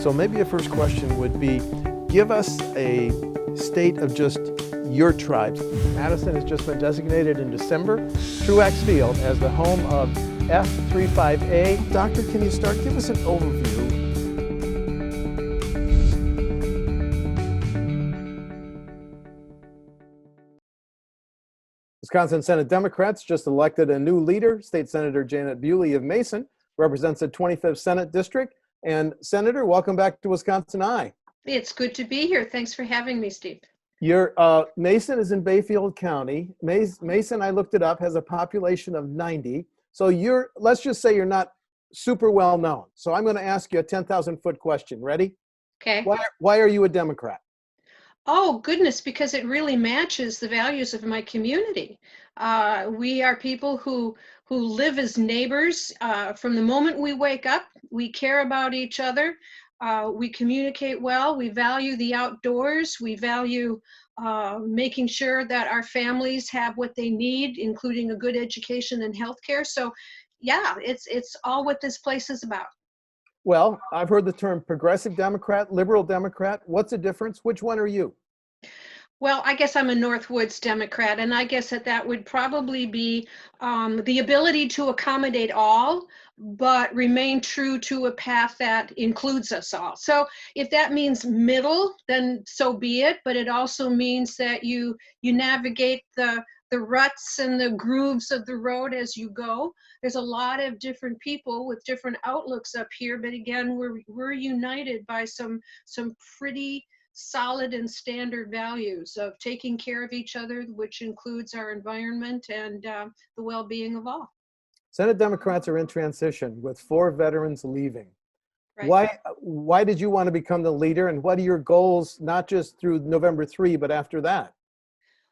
So maybe a first question would be, give us a state of just your tribes. Madison has just been designated in December, Truax Field, as the home of F35A. Doctor, can you start? Give us an overview. Wisconsin Senate Democrats just elected a new leader. State Senator Janet Bewley of Mason represents the 25th Senate District. And Senator, welcome back to WisconsinEye. It's good to be here. Thanks for having me, Steve. Your Mason is in Bayfield County. Mason, I looked it up, has a population of 90. So let's just say you're not super well known. So I'm going to ask you a 10,000-foot question. Ready? Okay. Why are you a Democrat? Oh, goodness, because it really matches the values of my community. We are people who live as neighbors. From the moment we wake up, we care about each other. We communicate well. We value the outdoors. We value making sure that our families have what they need, including a good education and healthcare. So, yeah, it's all what this place is about. Well, I've heard the term progressive Democrat, liberal Democrat. What's the difference? Which one are you? Well, I guess I'm a Northwoods Democrat, and I guess that would probably be the ability to accommodate all, but remain true to a path that includes us all. So if that means middle, then so be it, but it also means that you navigate the ruts and the grooves of the road as you go. There's a lot of different people with different outlooks up here, but again, we're united by some pretty solid and standard values of taking care of each other, which includes our environment and the well-being of all. Senate Democrats are in transition with 4 veterans leaving. Right. Why did you want to become the leader, and what are your goals, not just through November 3, but after that?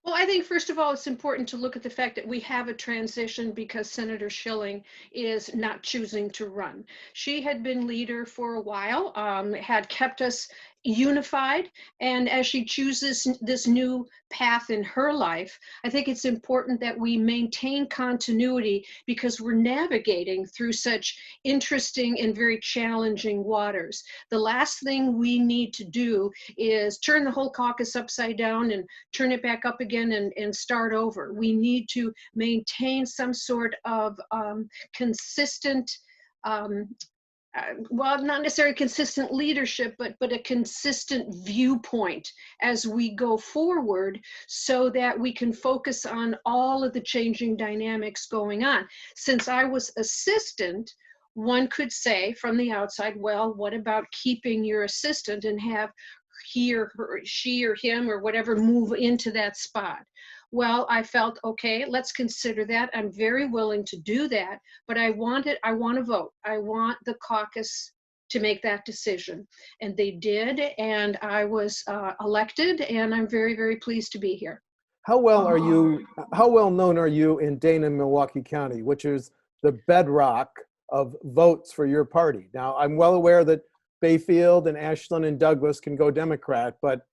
Well, I think first of all, it's important to look at the fact that we have a transition because Senator Schilling is not choosing to run. She had been leader for a while, had kept us unified, and as she chooses this new path in her life, I think it's important that we maintain continuity because we're navigating through such interesting and very challenging waters. The last thing we need to do is turn the whole caucus upside down and turn it back up again and start over. We need to maintain some sort of consistent well, not necessarily consistent leadership, but a consistent viewpoint as we go forward so that we can focus on all of the changing dynamics going on. Since I was assistant, one could say from the outside, well, what about keeping your assistant and have he or her, she or him or whatever move into that spot? Well, I felt, okay, let's consider that. I'm very willing to do that, but I want to vote. I want the caucus to make that decision. And they did, and I was elected, and I'm very, very pleased to be here. How well known are you in Dana and Milwaukee County, which is the bedrock of votes for your party? Now, I'm well aware that Bayfield and Ashland and Douglas can go Democrat, but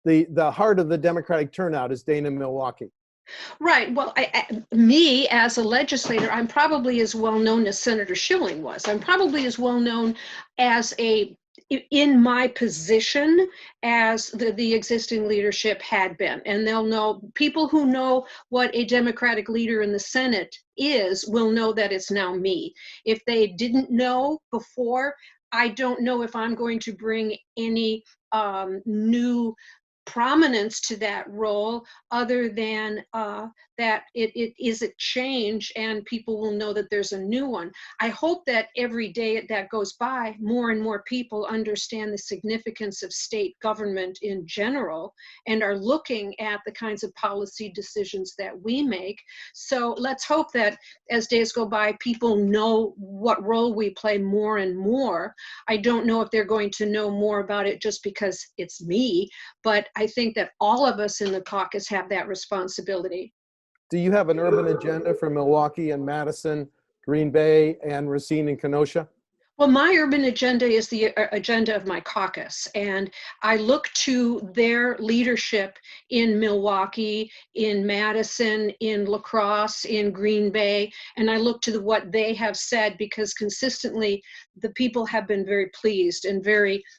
the heart of the Democratic turnout is Dana and Milwaukee. Right. Well, me as a legislator, I'm probably as well known as Senator Schilling was. I'm probably as well known as in my position as the existing leadership had been. And they'll know, people who know what a Democratic leader in the Senate is will know that it's now me. If they didn't know before, I don't know if I'm going to bring any new prominence to that role other than that it is a change and people will know that there's a new one. I hope that every day that goes by, more and more people understand the significance of state government in general and are looking at the kinds of policy decisions that we make. So let's hope that as days go by, people know what role we play more and more. I don't know if they're going to know more about it just because it's me, but I think that all of us in the caucus have that responsibility. Do you have an urban agenda for Milwaukee and Madison, Green Bay, and Racine and Kenosha? Well, my urban agenda is the agenda of my caucus, and I look to their leadership in Milwaukee, in Madison, in La Crosse, in Green Bay, and I look to what they have said, because consistently the people have been very pleased and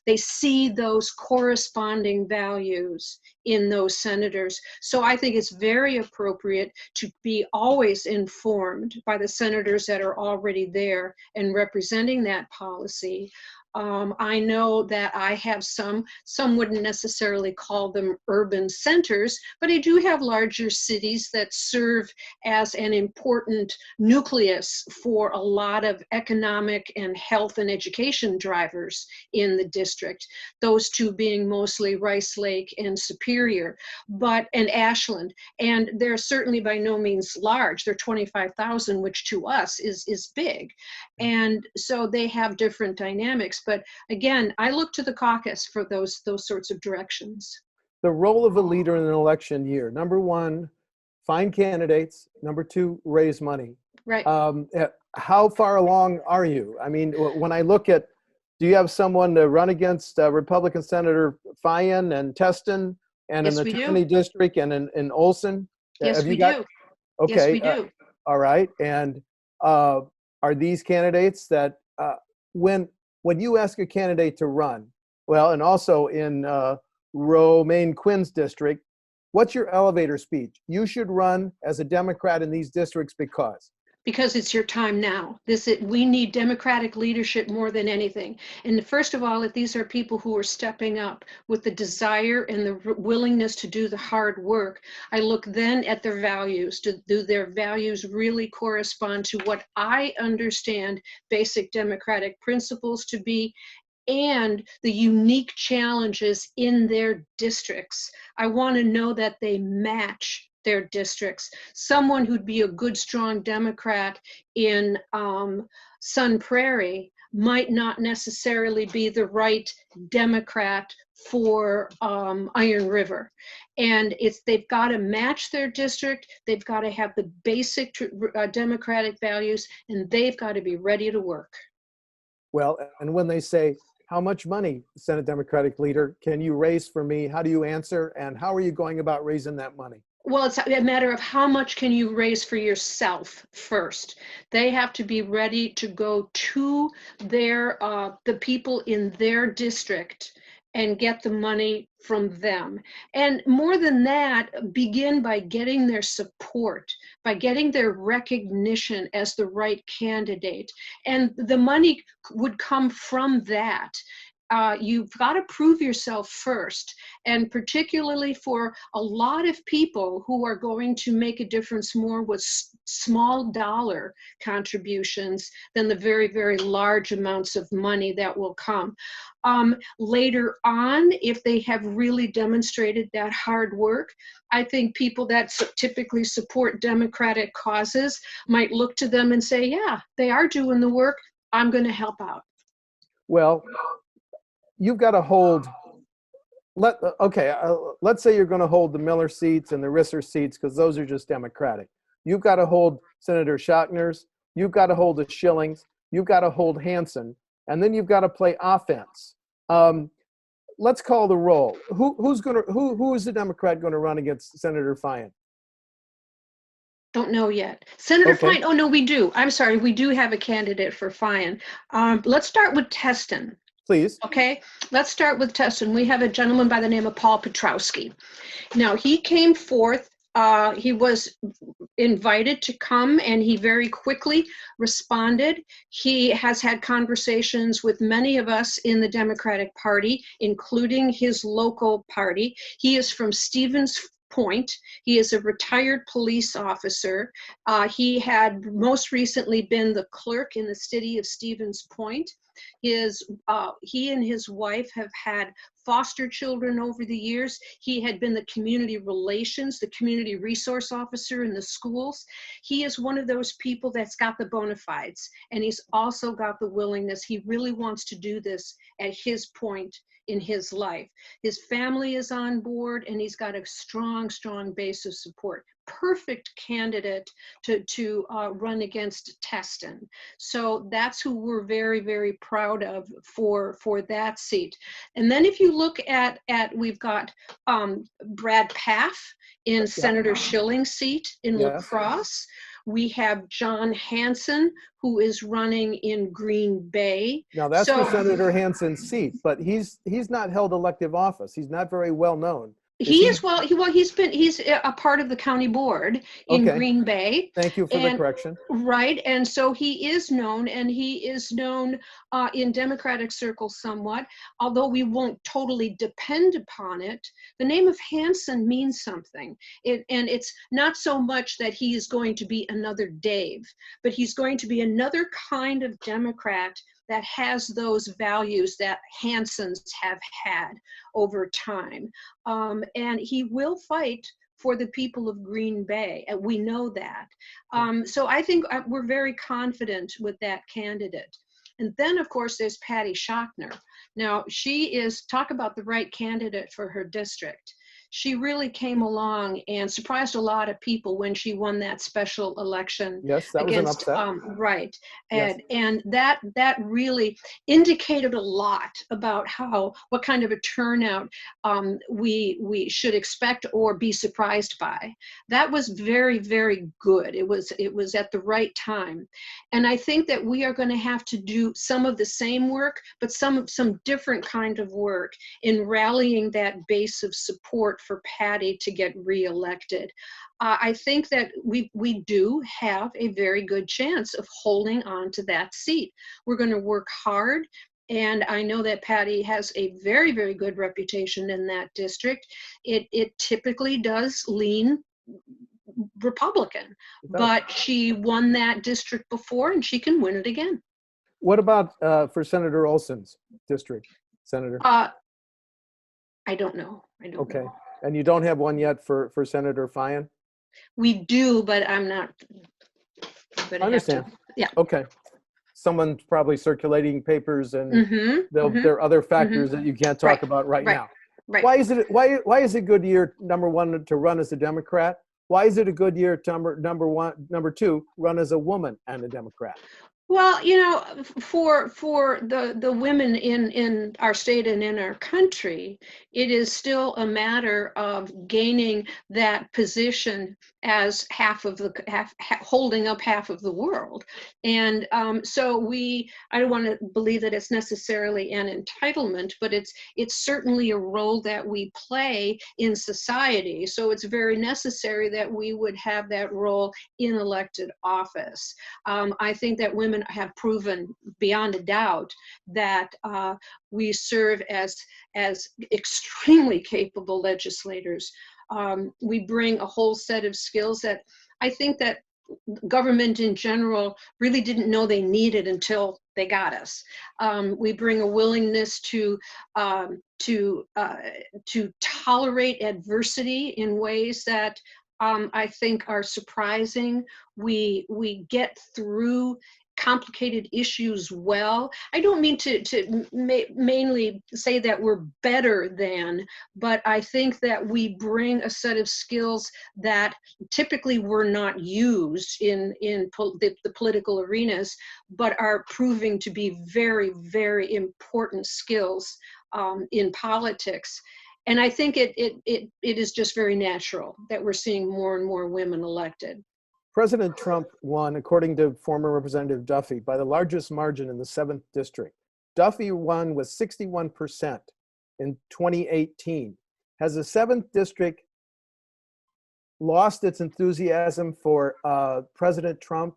they see those corresponding values in those senators. So I think it's very appropriate to be always informed by the senators that are already there and representing that policy. I know that I have some wouldn't necessarily call them urban centers, but I do have larger cities that serve as an important nucleus for a lot of economic and health and education drivers in the district, those two being mostly Rice Lake and Superior, and Ashland. And they're certainly by no means large. They're 25,000, which to us is big. And so they have different dynamics. But again, I look to the caucus for those sorts of directions. The role of a leader in an election year: number one, find candidates; number two, raise money. Right. How far along are you? I mean, when I look at, do you have someone to run against Republican Senator Fyan and Teston, and Yes, in we the do. county district and in Olsen? Yes, Have you we got? do. Okay. Yes, we do. All right. And are these candidates that when you ask a candidate to run, well, and also in Romaine Quinn's district, what's your elevator speech? You should run as a Democrat in these districts Because it's your time now. We need Democratic leadership more than anything. And first of all, if these are people who are stepping up with the desire and the willingness to do the hard work, I look then at their values. Do their values really correspond to what I understand basic democratic principles to be, and the unique challenges in their districts? I want to know that they match their districts. Someone who'd be a good, strong Democrat in Sun Prairie might not necessarily be the right Democrat for Iron River. And they've got to match their district, they've got to have the basic democratic values, and they've got to be ready to work. Well, and when they say, how much money, Senate Democratic leader, can you raise for me? How do you answer? And how are you going about raising that money? Well, it's a matter of how much can you raise for yourself first. They have to be ready to go to the people in their district and get the money from them. And more than that, begin by getting their support, by getting their recognition as the right candidate. And the money would come from that. You've got to prove yourself first, and particularly for a lot of people who are going to make a difference more with small dollar contributions than the very, very large amounts of money that will come. Later on, if they have really demonstrated that hard work, I think people that typically support democratic causes might look to them and say, yeah, they are doing the work, I'm going to help out. Well, you've got to hold, let's say you're going to hold the Miller seats and the Risser seats, because those are just Democratic. You've got to hold Senator Schochner's, you've got to hold the Schillings, you've got to hold Hanson, and then you've got to play offense. Let's call the roll. Who is the Democrat going to run against Senator Fyan? Don't know yet. Senator Okay. Fyan, oh no, we do. I'm sorry, we do have a candidate for Fyan. Let's start with Teston. Please. Okay, let's start with Teston. We have a gentleman by the name of Paul Petrowski. Now, he came forth, he was invited to come, and he very quickly responded. He has had conversations with many of us in the Democratic Party, including his local party. He is from Stevens Point. He is a retired police officer. He had most recently been the clerk in the city of Stevens Point. He and his wife have had foster children over the years. He had been the community relations, the community resource officer in the schools. He is one of those people that's got the bona fides, and he's also got the willingness. He really wants to do this at his point in his life. His family is on board, and he's got a strong strong, strong base of support. Perfect candidate to run against Teston. So that's who we're very, very proud of for that seat. And then if you look at we've got Brad Paff in Senator Schilling's seat in La Crosse. We have John Hanson, who is running in Green Bay. Now that's for Senator Hanson's seat, but he's not held elective office. He's not very well known. He's a part of the county board in Green Bay. Thank you for the correction. Right, and so he is known, and he is known in Democratic circles somewhat, although we won't totally depend upon it. The name of Hanson means something, and it's not so much that he is going to be another Dave, but he's going to be another kind of Democrat that has those values that Hansons have had over time. And he will fight for the people of Green Bay, and we know that. So I think we're very confident with that candidate. And then, of course, there's Patty Shockner. Now, she is, talk about the right candidate for her district. She really came along and surprised a lot of people when she won that special election. Yes, that against, was an upset. Right, Yes. and that really indicated a lot about what kind of a turnout we should expect or be surprised by. That was very, very good. It was at the right time, and I think that we are going to have to do some of the same work, but some different kind of work in rallying that base of support for Patty to get reelected. I think that we do have a very good chance of holding on to that seat. We're going to work hard, and I know that Patty has a very, very good reputation in that district. It typically does lean Republican, but she won that district before, and she can win it again. What about for Senator Olsen's district, Senator? I don't know. Okay. And you don't have one yet for Senator Fyan? We do, but I'm not. I understand. Yeah. Okay. Someone's probably circulating papers, and there are other factors that you can't talk about right now. Right. Why is it a good year, number one, to run as a Democrat? Why is it a good year to number two, run as a woman and a Democrat? Well, for the women in our state and in our country, it is still a matter of gaining that position as holding up half of the world. And so I don't want to believe that it's necessarily an entitlement, but it's certainly a role that we play in society. So it's very necessary that we would have that role in elected office. I think that women have proven beyond a doubt that we serve as extremely capable legislators. We bring a whole set of skills that I think that government in general really didn't know they needed until they got us. We bring a willingness to tolerate adversity in ways that I think are surprising. We get through complicated issues well. I don't mean to mainly say that we're better than, but I think that we bring a set of skills that typically were not used in the political arenas, but are proving to be very, very important skills in politics. And I think it is just very natural that we're seeing more and more women elected. President Trump won, according to former Representative Duffy, by the largest margin in the 7th district. Duffy won with 61% in 2018. Has the 7th district lost its enthusiasm for President Trump?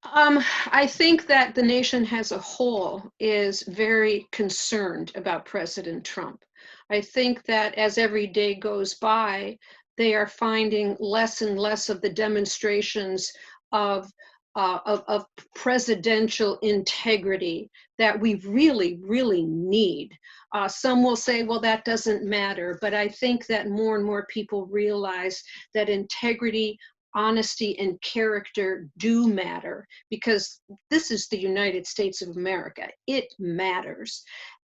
I think that the nation as a whole is very concerned about President Trump. I think that as every day goes by, they are finding less and less of the demonstrations of presidential integrity that we really, really need. Some will say, well, that doesn't matter, but I think that more and more people realize that integrity honesty and character do matter, because this is the United States of America. It matters.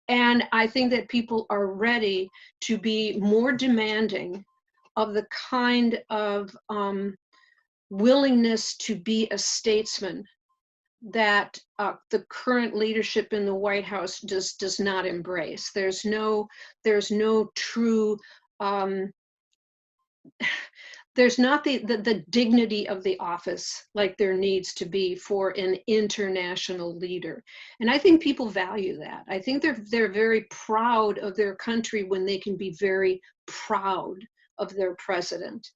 And I think that people are ready to be more demanding of the kind of willingness to be a statesman that the current leadership in the White House does not embrace. There's no true, there's not the dignity of the office like there needs to be for an international leader. And I think people value that. I think they're very proud of their country when they can be very proud of their president.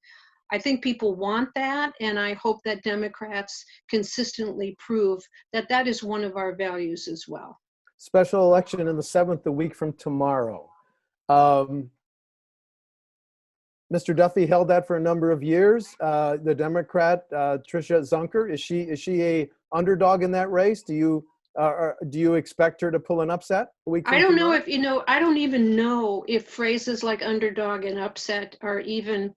I think people want that, and I hope that Democrats consistently prove that that is one of our values as well. Special election in the 7th, a week from tomorrow. Mr. Duffy held that for a number of years. The Democrat, Tricia Zunker, is she a underdog in that race? Do you expect her to pull an upset a week from I don't tomorrow? know if, I don't even know if phrases like underdog and upset are even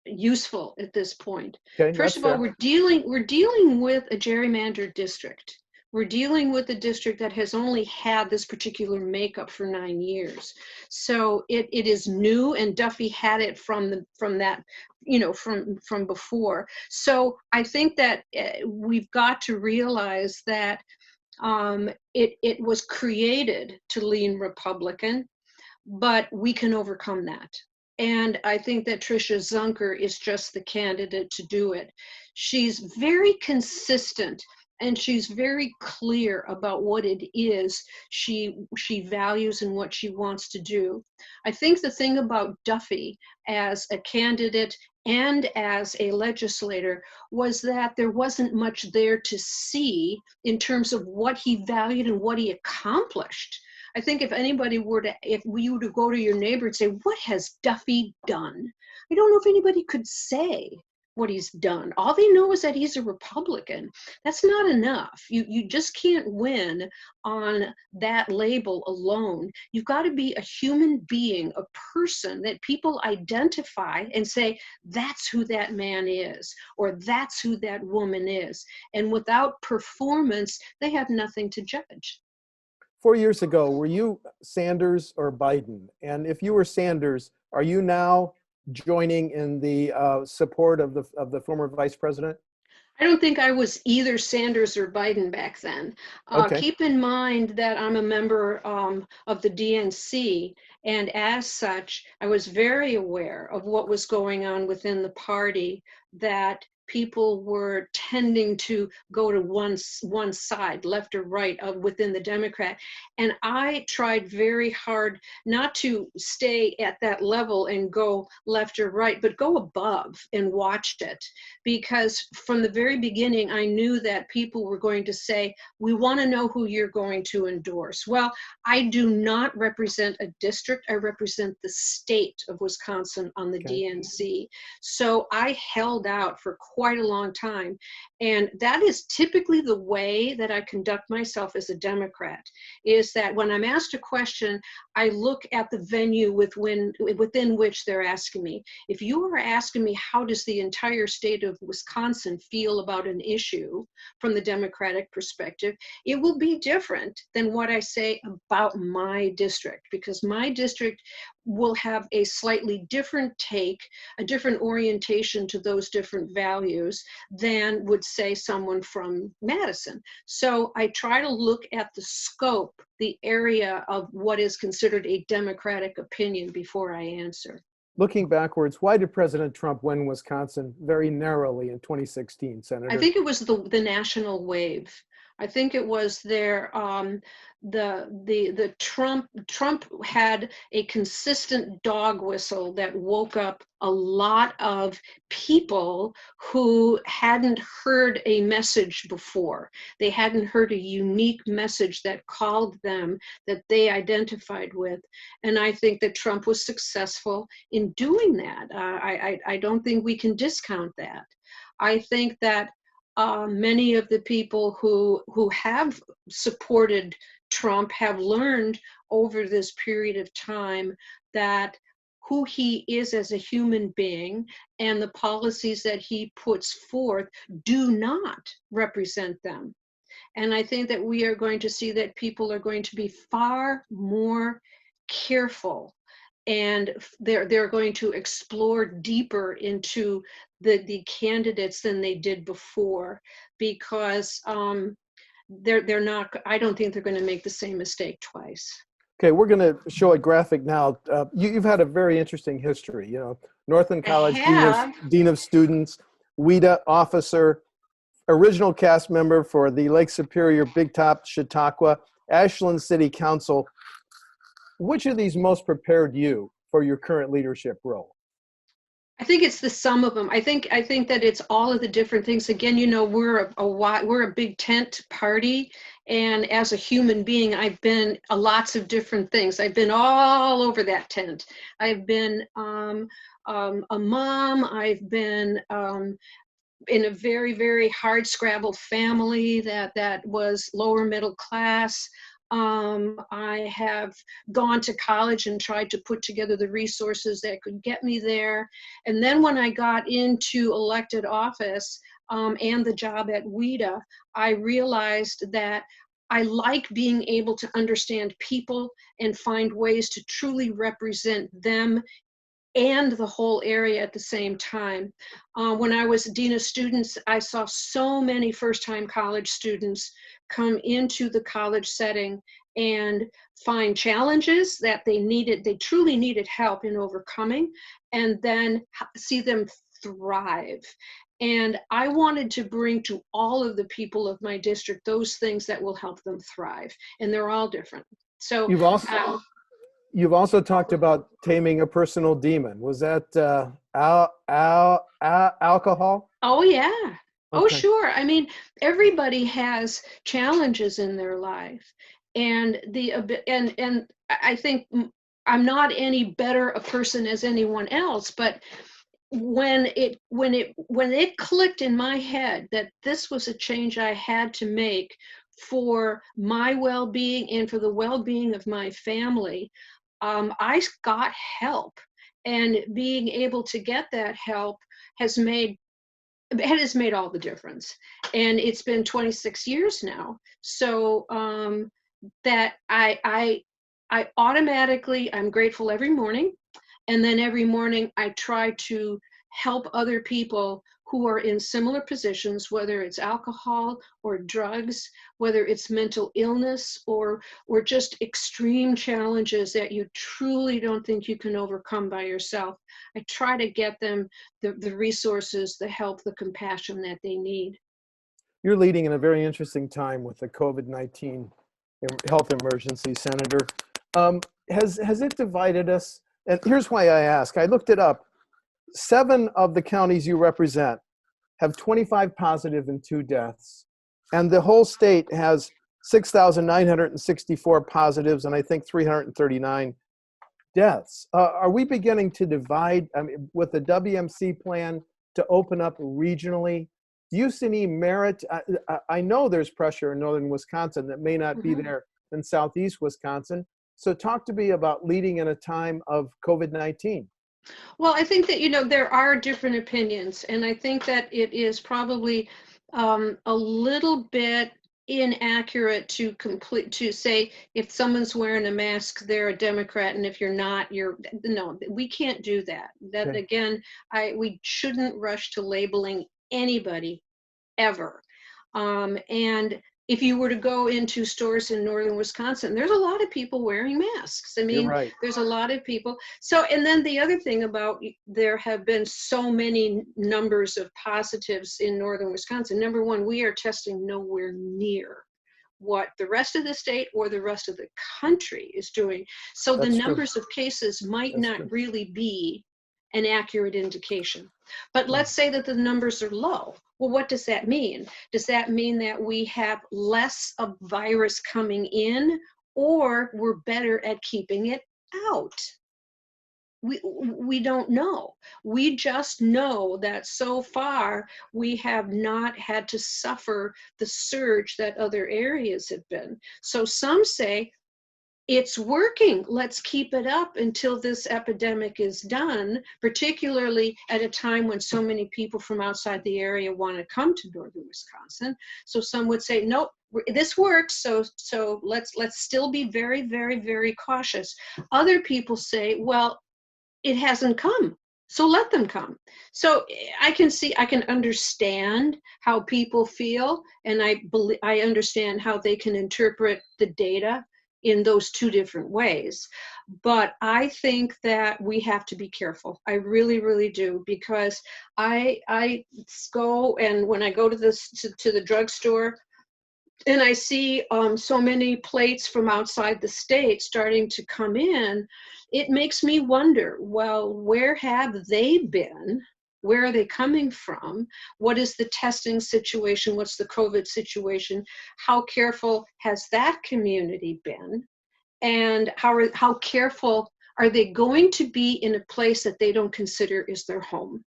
useful at this point. Okay, First of all, we're dealing with a gerrymandered district. We're dealing with a district that has only had this particular makeup for 9 years. So it is new, and Duffy had it from that, from before. So I think that we've got to realize that it was created to lean Republican, but we can overcome that. And I think that Tricia Zunker is just the candidate to do it. She's very consistent, and she's very clear about what it is she values and what she wants to do. I think the thing about Duffy as a candidate and as a legislator was that there wasn't much there to see in terms of what he valued and what he accomplished. I think if we were to go to your neighbor and say, what has Duffy done? I don't know if anybody could say what he's done. All they know is that he's a Republican. That's not enough. You just can't win on that label alone. You've got to be a human being, a person that people identify and say, that's who that man is, or that's who that woman is. And without performance, they have nothing to judge. 4 years ago, were you Sanders or Biden? And if you were Sanders, are you now joining in the support of the former vice president? I don't think I was either Sanders or Biden back then. Okay. Keep in mind that I'm a member of the DNC, and as such, I was very aware of what was going on within the party, that people were tending to go to one side, left or right, within the Democrat. And I tried very hard not to stay at that level and go left or right, but go above and watch it. Because from the very beginning, I knew that people were going to say, we want to know who you're going to endorse. Well, I do not represent a district. I represent the state of Wisconsin on the DNC. So I held out for quite a long time. And that is typically the way that I conduct myself as a Democrat, is that when I'm asked a question, I look at the venue within which they're asking me. If you are asking me, how does the entire state of Wisconsin feel about an issue from the Democratic perspective, it will be different than what I say about my district, because my district will have a slightly different take, a different orientation to those different values than would say someone from Madison. So I try to look at the scope, the area of what is considered a Democratic opinion before I answer. Looking backwards, why did President Trump win Wisconsin very narrowly in 2016, Senator? I think it was the national wave. I think it was the Trump had a consistent dog whistle that woke up a lot of people who hadn't heard a message before. They hadn't heard a unique message that called them, that they identified with. And I think that Trump was successful in doing that. I don't think we can discount that. I think that many of the people who have supported Trump have learned over this period of time that who he is as a human being, and the policies that he puts forth do not represent them. And I think that we are going to see that people are going to be far more careful, and they're going to explore deeper into the candidates than they did before, because they're not, I don't think they're going to make the same mistake twice. Okay, we're going to show a graphic now. You've had a very interesting history. You know, Northland I College have. Dean of Students, WIDA officer, original cast member for the Lake Superior Big Top Chautauqua, Ashland City Council. Which of these most prepared you for your current leadership role? I think it's the sum of them. I think that it's all of the different things. Again, you know, we're a big tent party, and as a human being, I've been lots of different things. I've been all over that tent. I've been a mom. I've been in a very, very hard scrabbled family that was lower middle class. I have gone to college and tried to put together the resources that could get me there. And then when I got into elected office and the job at WIDA, I realized that I like being able to understand people and find ways to truly represent them and the whole area at the same time. When I was Dean of Students, I saw so many first-time college students come into the college setting and find challenges that they truly needed help in overcoming, and then see them thrive. And I wanted to bring to all of the people of my district those things that will help them thrive, and they're all different. So You've also talked about taming a personal demon. Was that alcohol? oh yeah. Oh, Okay. sure. I mean, everybody has challenges in their life, and and I think I'm not any better a person as anyone else, but when it clicked in my head that this was a change I had to make for my well-being and for the well-being of my family, I got help, and being able to get that help has made all the difference. And it's been 26 years now. So that I automatically, I'm grateful every morning. And then every morning I try to help other people who are in similar positions, whether it's alcohol or drugs, whether it's mental illness or just extreme challenges that you truly don't think you can overcome by yourself. I try to get them the resources, the help, the compassion that they need. You're leading in a very interesting time with the COVID-19 health emergency, Senator. Has it divided us? And here's why I ask. I looked it up. 7 of the counties you represent have 25 positive and 2 deaths. And the whole state has 6,964 positives and I think 339 deaths. Are we beginning to divide, I mean, with the WMC plan to open up regionally? Do you see any merit? I know there's pressure in northern Wisconsin that may not be there in southeast Wisconsin. So talk to me about leading in a time of COVID-19. Well, I think that, you know, there are different opinions, and I think that it is probably a little bit inaccurate to say if someone's wearing a mask, they're a Democrat, and if you're not, no, we can't do that. That Okay. again, we shouldn't rush to labeling anybody ever. And if you were to go into stores in northern Wisconsin, there's a lot of people wearing masks. I You're mean, right. there's a lot of people. So, and then the other thing about there have been so many numbers of positives in northern Wisconsin. Number one, we are testing nowhere near what the rest of the state or the rest of the country is doing. So the That's true. numbers of cases might That's not true. really be an accurate indication. But let's say that the numbers are low. Well, what does that mean? Does that mean that we have less of virus coming in, or we're better at keeping it out? We don't know. We just know that so far we have not had to suffer the surge that other areas have been. So some say it's working. Let's keep it up until this epidemic is done, particularly at a time when so many people from outside the area want to come to northern Wisconsin. So some would say, nope, this works. So let's still be very, very, very cautious. Other people say, well, it hasn't come, so let them come. So I can understand how people feel, and I understand how they can interpret the data in those two different ways. But I think that we have to be careful. I really, really do, because I go, and when I go to the drugstore, and I see so many plates from outside the state starting to come in, it makes me wonder, well, where have they been? Where are they coming from? What is the testing situation? What's the COVID situation? How careful has that community been? And how careful are they going to be in a place that they don't consider is their home?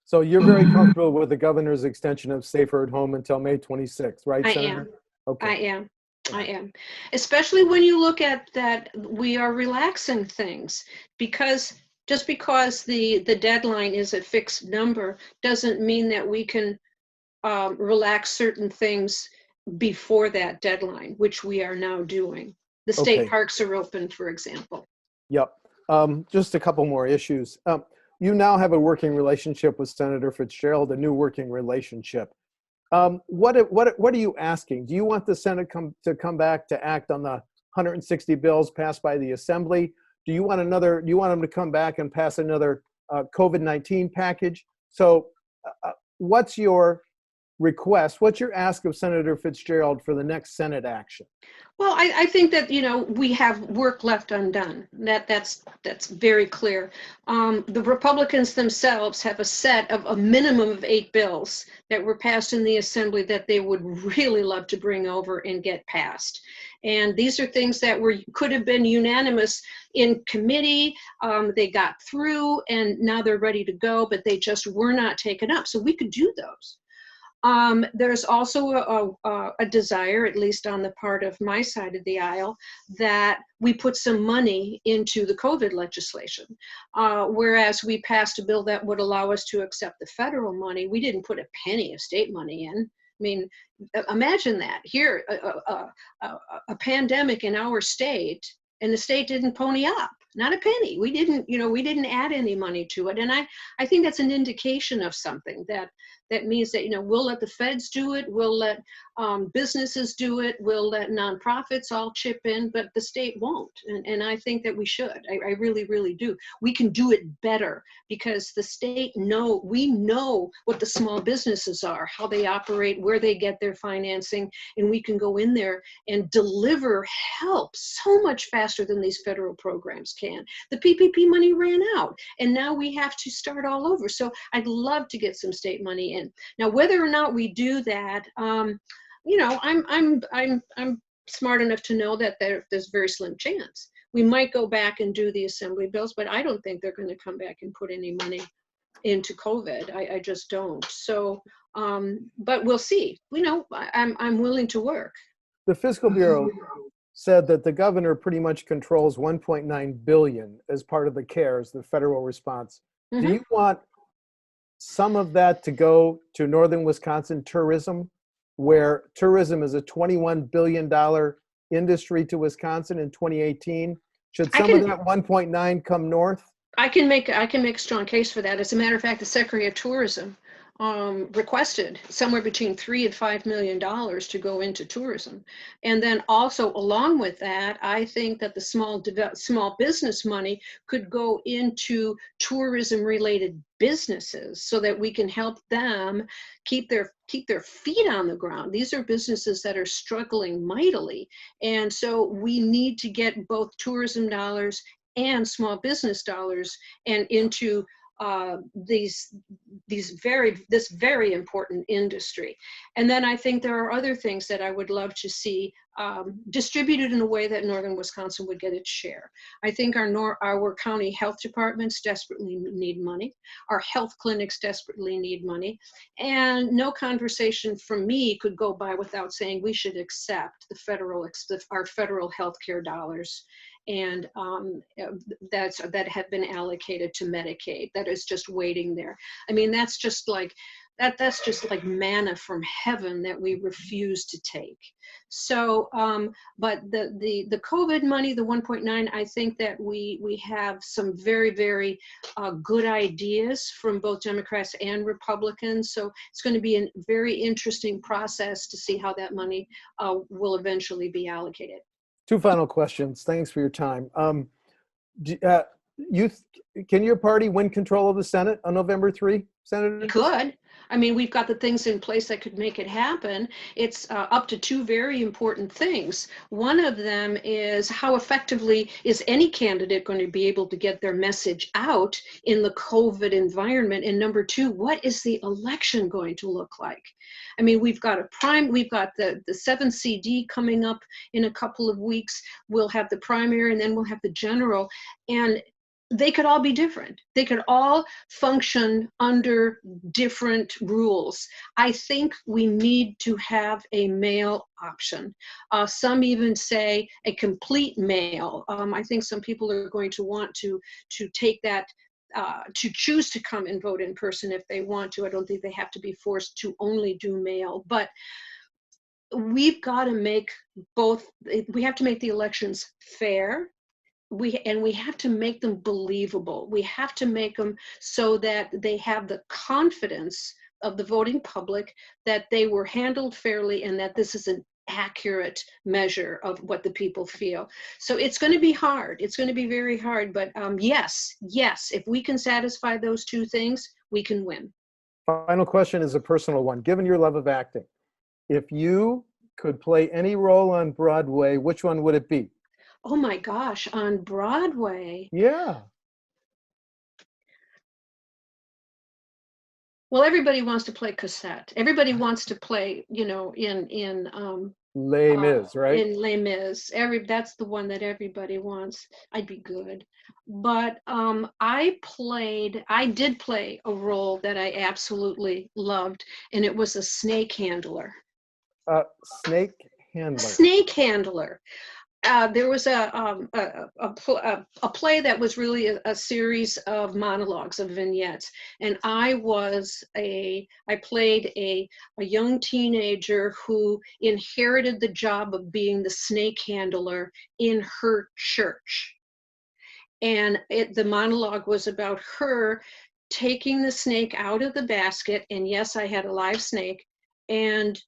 So you're very comfortable with the governor's extension of safer at home until May 26th, right, I Senator? am. Okay. I am. I am. Especially when you look at that, we are relaxing things, because just because the deadline is a fixed number doesn't mean that we can relax certain things before that deadline, which we are now doing. The state Okay. parks are open, for example. Yep. Just a couple more issues. You now have a working relationship with Senator Fitzgerald, a new working relationship. What are you asking? Do you want the Senate to come back to act on the 160 bills passed by the Assembly? Do you want them to come back and pass another COVID-19 package? So what's your request? What's your ask of Senator Fitzgerald for the next Senate action? Well, I think that, we have work left undone. That's very clear. The Republicans themselves have a set of a minimum of 8 bills that were passed in the Assembly that they would really love to bring over and get passed. And these are things that could have been unanimous in committee. They got through, and now they're ready to go, but they just were not taken up. So we could do those. There's also a desire, at least on the part of my side of the aisle, that we put some money into the COVID legislation. Whereas we passed a bill that would allow us to accept the federal money, we didn't put a penny of state money in. I mean, imagine that. Here, a pandemic in our state, and the state didn't pony up. Not a penny. We didn't add any money to it. And I think that's an indication of something that means that, we'll let the feds do it. We'll let businesses do it. We'll let nonprofits all chip in, but the state won't. And I think that we should. I really, really do. We can do it better, because the state we know what the small businesses are, how they operate, where they get their financing, and we can go in there and deliver help so much faster than these federal programs can. The PPP money ran out, and now we have to start all over. So I'd love to get some state money in. Now, whether or not we do that, I'm smart enough to know that there's very slim chance. We might go back and do the Assembly bills, but I don't think they're going to come back and put any money into COVID. I just don't. So, but we'll see. I'm willing to work. The Fiscal Bureau said that the governor pretty much controls 1.9 billion as part of the CARES, the federal response. Mm-hmm. Do you want some of that to go to northern Wisconsin tourism, where tourism is a $21 billion industry to Wisconsin in 2018? Should some of that 1.9 come north? I can make a strong case for that. As a matter of fact, the Secretary of Tourism requested somewhere between $3 and $5 million to go into tourism. And then also along with that, I think that the small business money could go into tourism related businesses, so that we can help them keep their feet on the ground. These are businesses that are struggling mightily. And so we need to get both tourism dollars and small business dollars and into this very important industry. And then I think there are other things that I would love to see distributed in a way that northern Wisconsin would get its share. I think our county health departments desperately need money. Our health clinics desperately need money. And no conversation from me could go by without saying we should accept our federal health care dollars and that have been allocated to Medicaid, that is just waiting there. I mean, that's just like manna from heaven that we refuse to take. So, but the COVID money, the 1.9, I think that we have some very, very good ideas from both Democrats and Republicans. So it's going to be a very interesting process to see how that money will eventually be allocated. Two final questions. Thanks for your time. Can your party win control of the Senate on November 3, Senator? We could. I mean, we've got the things in place that could make it happen. It's up to two very important things. One of them is how effectively is any candidate going to be able to get their message out in the COVID environment? And number two, what is the election going to look like? I mean, we've got the 7 CD coming up in a couple of weeks. We'll have the primary and then we'll have the general. And they could all be different. They could all function under different rules. I think we need to have a mail option. Some even say a complete mail. I think some people are going to want to take that, to choose to come and vote in person if they want to. I don't think they have to be forced to only do mail. But we've got to make we have to make the elections fair. We have to make them believable. We have to make them so that they have the confidence of the voting public that they were handled fairly and that this is an accurate measure of what the people feel. So it's going to be hard. It's going to be very hard. But yes, if we can satisfy those two things, we can win. Final question is a personal one. Given your love of acting, if you could play any role on Broadway, which one would it be? Oh my gosh, on Broadway. Yeah. Well, everybody wants to play Cosette. Everybody wants to play, in Les Mis, right? In Les Mis. That's the one that everybody wants. I'd be good. But I did play a role that I absolutely loved, and it was a snake handler. Snake handler. Snake handler. There was a play that was really a series of monologues, of vignettes, and I played a young teenager who inherited the job of being the snake handler in her church. And the monologue was about her taking the snake out of the basket, and yes, I had a live snake, and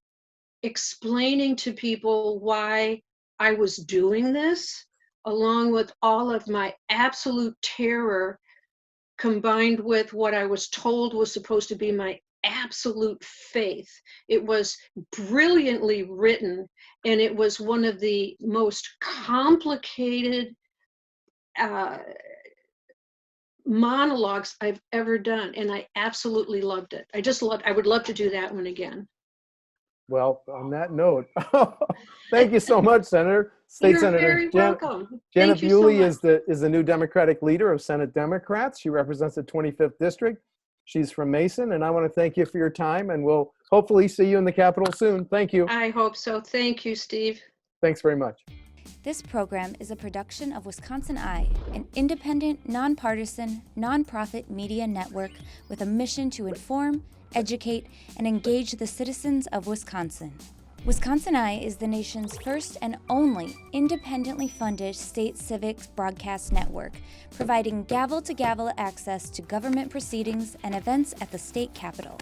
explaining to people why I was doing this, along with all of my absolute terror, combined with what I was told was supposed to be my absolute faith. It was brilliantly written, and it was one of the most complicated monologues I've ever done, and I absolutely loved it. I would love to do that one again. Well, on that note, thank you so much, Senator. You're very welcome. Janet Bewley is the new Democratic leader of Senate Democrats. She represents the 25th District. She's from Mason, and I want to thank you for your time, and we'll hopefully see you in the Capitol soon. Thank you. I hope so. Thank you, Steve. Thanks very much. This program is a production of WisconsinEye, an independent, nonpartisan, nonprofit media network with a mission to inform, educate, and engage the citizens of Wisconsin. WisconsinEye is the nation's first and only independently funded state civics broadcast network, providing gavel-to-gavel access to government proceedings and events at the state capitol.